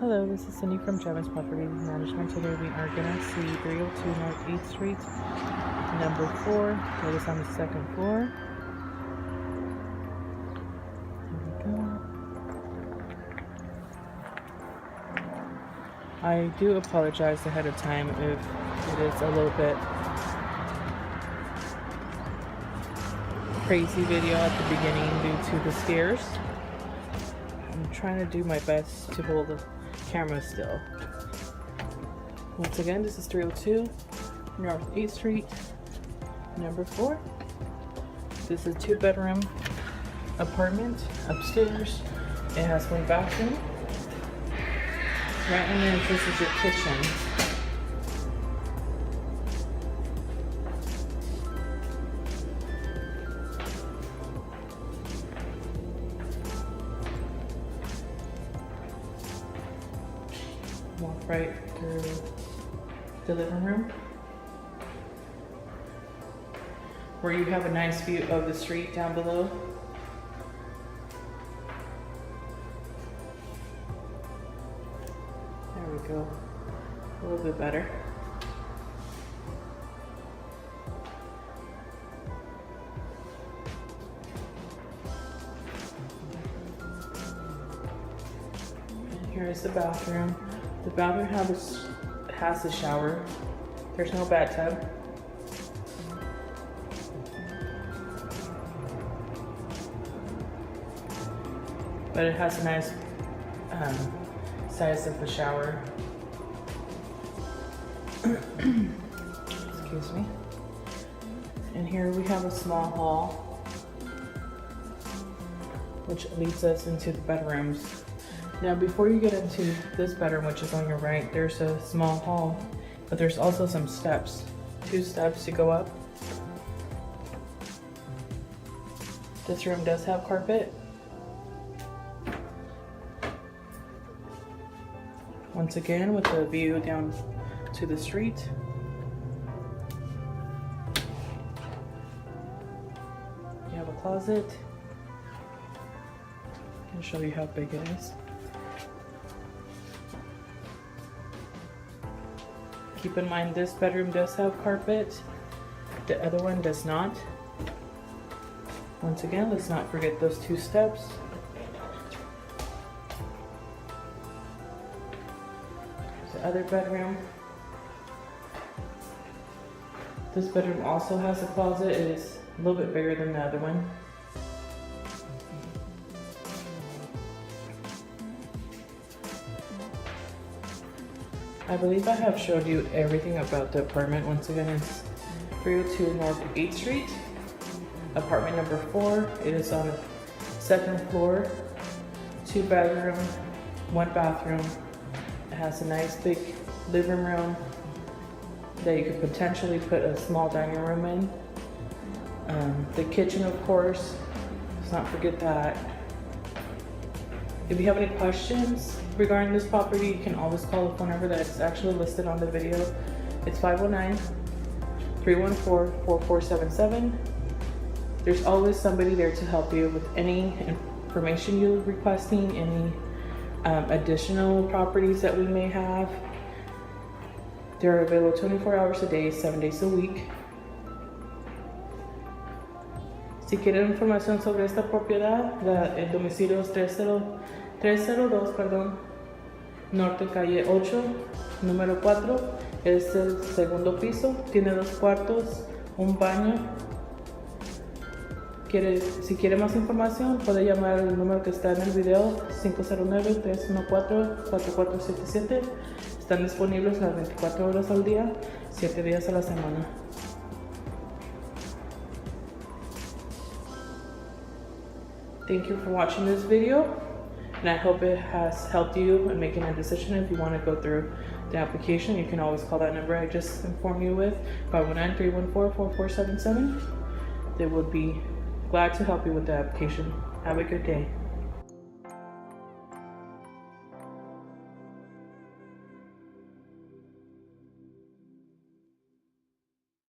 Hello, this is Cindy from Jevons Property Management. Today we are going to see 302 North 8th Street, number 4. It is on the second floor. There we go. I do apologize ahead of time if it is a little bit crazy video at the beginning due to the stairs. I'm trying to do my best to hold the camera still. Once again, this is 302 North 8th Street, number 4. This is a 2-bedroom apartment upstairs. It has 1 bathroom. Right underneath this is your kitchen. Walk right through the living room, where you have a nice view of the street down below. There we go, a little bit better. And here is the bathroom. The bathroom has a shower. There's no bathtub. But it has a nice size of a shower. Excuse me. And here we have a small hall, which leads us into the bedrooms. Now, before you get into this bedroom, which is on your right, there's a small hall, but there's also some steps, 2 steps to go up. This room does have carpet. Once again, with the view down to the street. You have a closet. I can show you how big it is. Keep in mind, this bedroom does have carpet. The other one does not. Once again, let's not forget those 2 steps. The other bedroom. This bedroom also has a closet. It is a little bit bigger than the other one. I believe I have showed you everything about the apartment. Once again, it's 302 North 8th Street, apartment number 4. It is on the 2nd floor, 2 bedroom, 1 bathroom. It has a nice big living room that you could potentially put a small dining room in. The kitchen, of course, let's not forget that. If you have any questions regarding this property, you can always call the phone number that's actually listed on the video. It's 509-314-4477. There's always somebody there to help you with any information you're requesting, any additional properties that we may have. They're available 24 hours a day, 7 days a week. Si quieren información sobre esta propiedad, el domicilio es 302, Norte Calle 8, número 4. Es el 2º piso, tiene 2 cuartos, un baño. Si quiere más información, puede llamar al número que está en el video, 509-314-4477. Están disponibles las 24 horas al día, 7 días a la semana. Thank you for watching this video, and I hope it has helped you in making a decision. If you want to go through the application, you can always call that number I just informed you with, 519-314-4477. They would be glad to help you with the application. Have a good day.